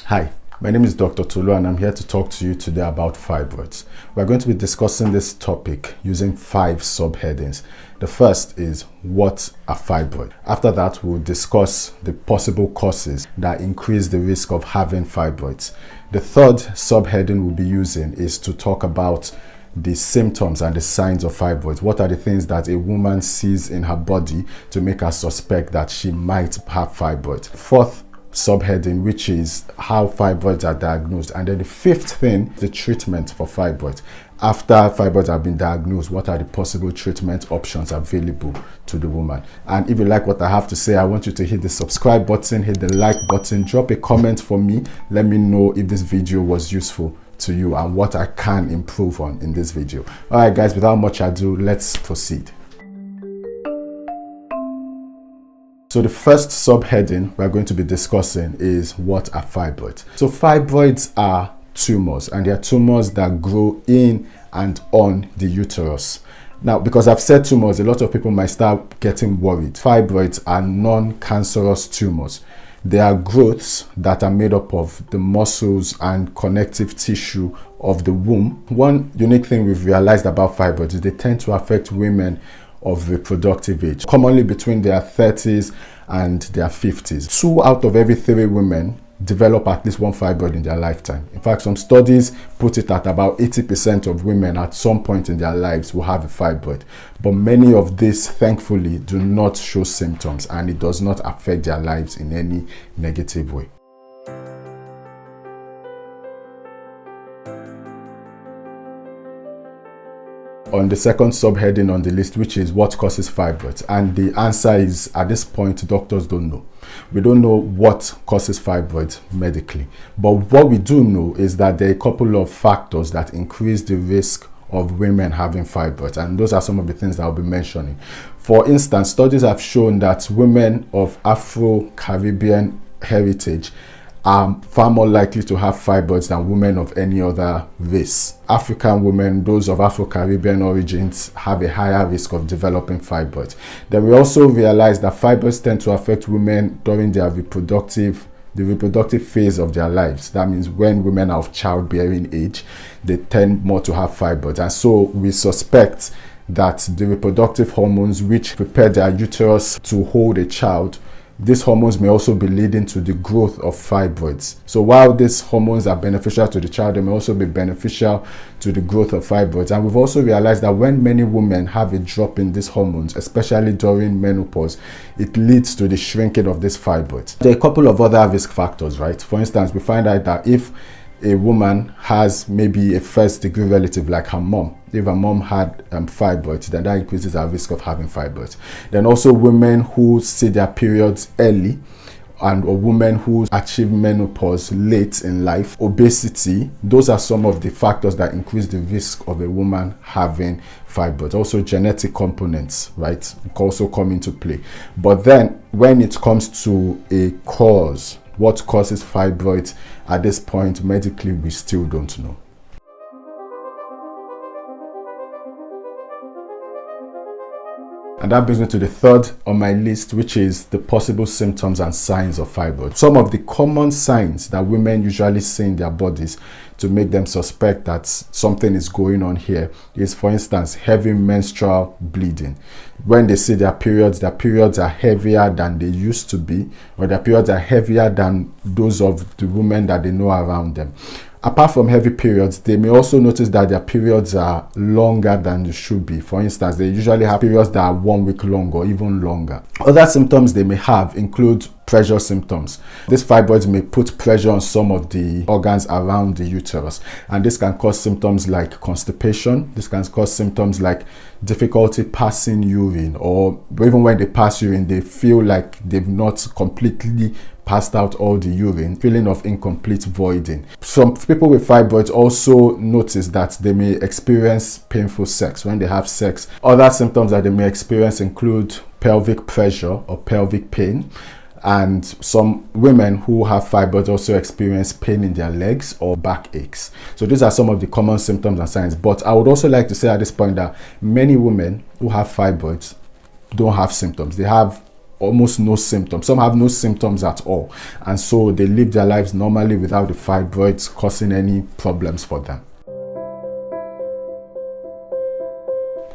Hi, my name is Dr. Tolu and I'm here to talk to you today about fibroids. We're going to be discussing this topic using 5 subheadings. The first is, what are fibroids? After that, we'll discuss the possible causes that increase the risk of having fibroids. The third subheading we'll be using is to talk about the symptoms and the signs of fibroids. What are the things that a woman sees in her body to make her suspect that she might have fibroids? Fourth subheading, which is how fibroids are diagnosed. And then the fifth thing, the treatment for fibroids. After fibroids have been diagnosed, what are the possible treatment options available to the woman? And if you like what I have to say, I want you to hit the subscribe button, hit the like button, drop a comment for me. Let me know if this video was useful to you and what I can improve on in this video. All right, guys, without much ado, let's proceed. So the first subheading we're going to be discussing is, what are fibroids? So fibroids are tumors, and they are tumors that grow in and on the uterus. Now, because I've said tumors, a lot of people might start getting worried. Fibroids are non-cancerous tumors. They are growths that are made up of the muscles and connective tissue of the womb. One unique thing we've realized about fibroids is they tend to affect women of reproductive age, commonly between their 30s and their 50s. 2 out of every 3 women develop at least one fibroid in their lifetime. In fact, some studies put it at about 80% of women at some point in their lives will have a fibroid. But many of these, thankfully, do not show symptoms, and it does not affect their lives in any negative way. On the second subheading on the list, which is what causes fibroids, and the answer is, at this point, doctors don't know. We don't know what causes fibroids medically, but what we do know is that there are a couple of factors that increase the risk of women having fibroids, and those are some of the things that I'll be mentioning. For instance, studies have shown that women of afro-carribean heritage are far more likely to have fibroids than women of any other race. African women, those of Afro-Caribbean origins, have a higher risk of developing fibroids. Then we also realize that fibroids tend to affect women during their reproductive phase of their lives. That means when women are of childbearing age, they tend more to have fibroids. And so we suspect that the reproductive hormones which prepare their uterus to hold a child, these hormones may also be leading to the growth of fibroids. So while these hormones are beneficial to the child, they may also be beneficial to the growth of fibroids. And we've also realized that when many women have a drop in these hormones, especially during menopause, it leads to the shrinking of these fibroids. There are a couple of other risk factors, right? For instance, we find out that if a woman has maybe a first-degree relative like her mom, if her mom had fibroids, then that increases her risk of having fibroids. Then also women who see their periods early, or women who achieve menopause late in life, obesity, those are some of the factors that increase the risk of a woman having fibroids. Also genetic components, right, also come into play. But then when it comes to a cause, what causes fibroids, at this point, medically, we still don't know. And that brings me to the third on my list, which is the possible symptoms and signs of fibroids. Some of the common signs that women usually see in their bodies to make them suspect that something is going on here is, for instance, heavy menstrual bleeding. When they see their periods are heavier than they used to be, or their periods are heavier than those of the women that they know around them. Apart from heavy periods, they may also notice that their periods are longer than they should be. For instance, they usually have periods that are 1 week long or even longer. Other symptoms they may have include pressure symptoms. These fibroids may put pressure on some of the organs around the uterus, and this can cause symptoms like constipation. This can cause symptoms like difficulty passing urine, or even when they pass urine, they feel like they've not completely passed out all the urine, feeling of incomplete voiding. Some people with fibroids also notice that they may experience painful sex when they have sex. Other symptoms that they may experience include pelvic pressure or pelvic pain. And some women who have fibroids also experience pain in their legs or back aches. So these are some of the common symptoms and signs. But I would also like to say at this point that many women who have fibroids don't have symptoms. They have almost no symptoms. Some have no symptoms at all, and so they live their lives normally without the fibroids causing any problems for them.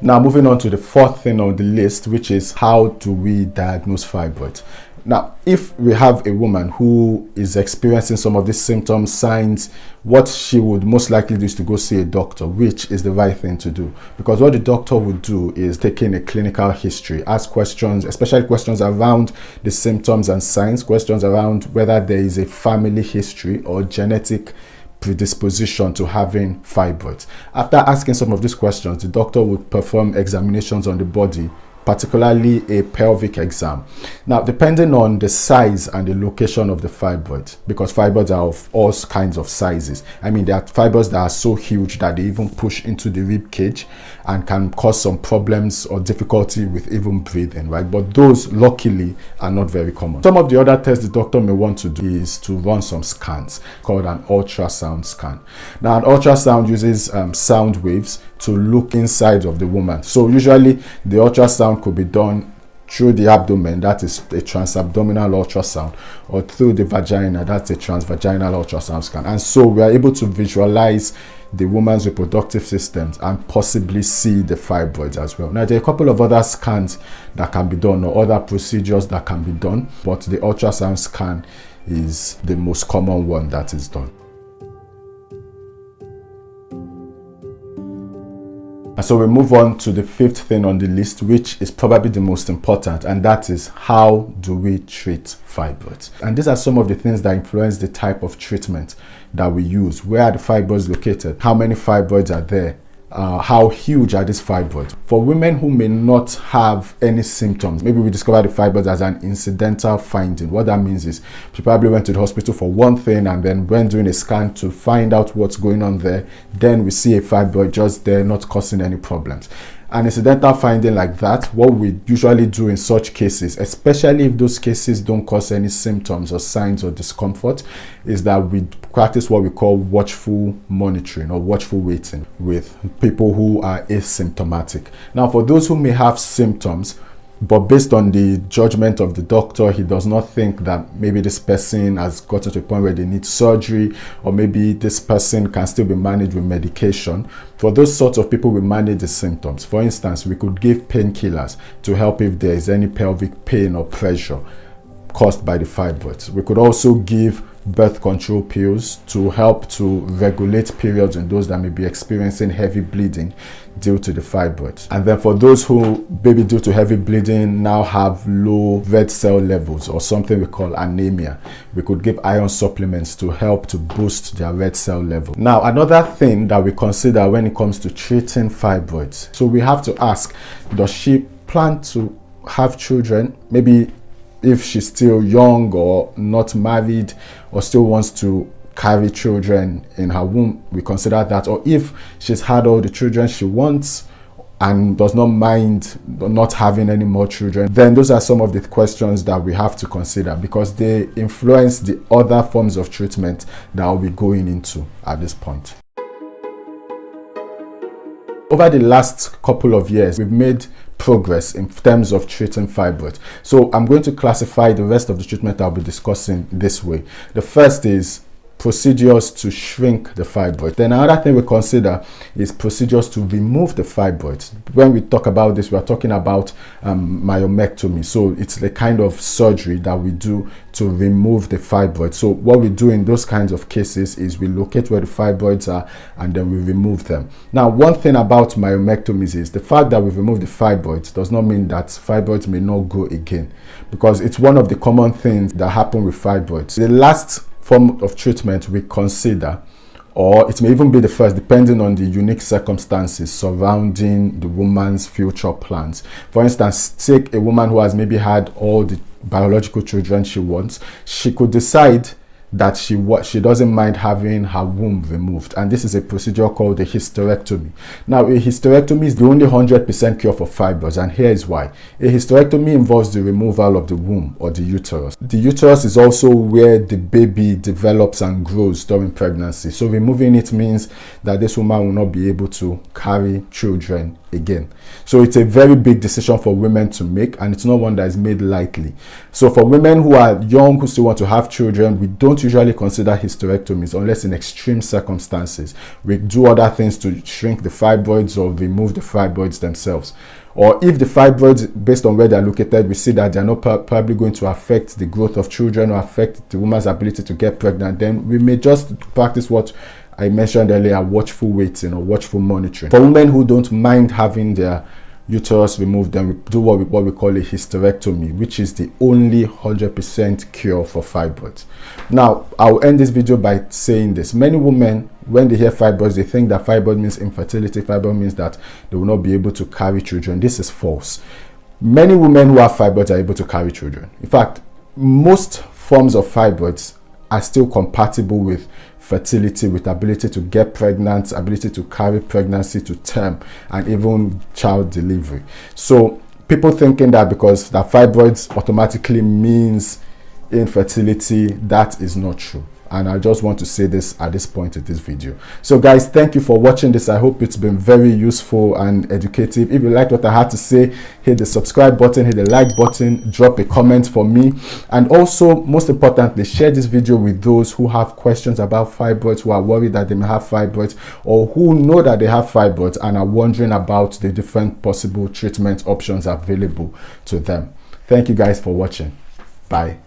Now, moving on to the fourth thing on the list, which is how do we diagnose fibroids? Now, if we have a woman who is experiencing some of these symptoms, signs, what she would most likely do is to go see a doctor, which is the right thing to do. Because what the doctor would do is take in a clinical history, ask questions, especially questions around the symptoms and signs, questions around whether there is a family history or genetic predisposition to having fibroids. After asking some of these questions, the doctor would perform examinations on the body, particularly a pelvic exam. Now, depending on the size and the location of the fibroids, because fibroids are of all kinds of sizes. I mean, there are fibroids that are so huge that they even push into the rib cage and can cause some problems or difficulty with even breathing, right? But those, luckily, are not very common. Some of the other tests the doctor may want to do is to run some scans called an ultrasound scan. Now, an ultrasound uses sound waves to look inside of the woman. So usually the ultrasound could be done through the abdomen, that is a transabdominal ultrasound, or through the vagina, that's a transvaginal ultrasound scan. And so we are able to visualize the woman's reproductive systems and possibly see the fibroids as well. Now, there are a couple of other scans that can be done or other procedures that can be done, but the ultrasound scan is the most common one that is done. And so we move on to the fifth thing on the list, which is probably the most important, and that is how do we treat fibroids? And these are some of the things that influence the type of treatment that we use. Where are the fibroids located? How many fibroids are there? How huge are these fibroids? For women who may not have any symptoms, maybe we discover the fibroids as an incidental finding. What that means is she probably went to the hospital for one thing, and then when doing a scan to find out what's going on there, then we see a fibroid just there, not causing any problems. An incidental finding like that, what we usually do in such cases, especially if those cases don't cause any symptoms or signs or discomfort, is that we practice what we call watchful monitoring or watchful waiting with people who are asymptomatic. Now, for those who may have symptoms, but based on the judgment of the doctor, he does not think that maybe this person has gotten to a point where they need surgery, or maybe this person can still be managed with medication. For those sorts of people, we manage the symptoms. For instance, we could give painkillers to help if there is any pelvic pain or pressure caused by the fibroids. We could also give birth control pills to help to regulate periods in those that may be experiencing heavy bleeding due to the fibroids. And then for those who, maybe due to heavy bleeding, now have low red cell levels or something we call anemia, we could give iron supplements to help to boost their red cell level. Now, another thing that we consider when it comes to treating fibroids, so we have to ask, does she plan to have children? Maybe if she's still young or not married or still wants to carry children in her womb, we consider that. Or if she's had all the children she wants and does not mind not having any more children, then those are some of the questions that we have to consider, because they influence the other forms of treatment that I'll be going into at this point. Over the last couple of years, we've made progress in terms of treating fibroids. So I'm going to classify the rest of the treatment I'll be discussing this way. The first is procedures to shrink the fibroid. Then another thing we consider is procedures to remove the fibroids. When we talk about this, we are talking about myomectomy. So it's the kind of surgery that we do to remove the fibroid. So what we do in those kinds of cases is we locate where the fibroids are and then we remove them. Now, one thing about myomectomies is the fact that we've removed the fibroids does not mean that fibroids may not grow again, because it's one of the common things that happen with fibroids. The last form of treatment we consider, or it may even be the first, depending on the unique circumstances surrounding the woman's future plans. For instance, take a woman who has maybe had all the biological children she wants. She could decide that she doesn't mind having her womb removed, and this is a procedure called a hysterectomy. Now, a hysterectomy is the only 100% cure for fibroids, and here is why. A hysterectomy involves the removal of the womb or the uterus. The uterus is also where the baby develops and grows during pregnancy, so removing it means that this woman will not be able to carry children again. So it's a very big decision for women to make, and it's not one that is made lightly. So for women who are young, who still want to have children, we don't usually consider hysterectomies unless in extreme circumstances. We do other things to shrink the fibroids or remove the fibroids themselves. Or if the fibroids, based on where they're located, we see that they're not probably going to affect the growth of children or affect the woman's ability to get pregnant, then we may just practice what I mentioned earlier, watchful waiting or watchful monitoring. For women who don't mind having their uterus removed, then we do what we call a hysterectomy, which is the only 100% cure for fibroids. Now, I'll end this video by saying this. Many women, when they hear fibroids, they think that fibroid means infertility. Fibroid means that they will not be able to carry children. This is false. Many women who have fibroids are able to carry children. In fact, most forms of fibroids are still compatible with fertility, with ability to get pregnant, ability to carry pregnancy to term, and even child delivery. So people thinking that because the fibroids automatically means infertility, that is not true. And I just want to say this at this point in this video. So guys, thank you for watching this. I hope it's been very useful and educative. If you liked what I had to say, hit the subscribe button, hit the like button, drop a comment for me. And also, most importantly, share this video with those who have questions about fibroids, who are worried that they may have fibroids, or who know that they have fibroids and are wondering about the different possible treatment options available to them. Thank you guys for watching. Bye.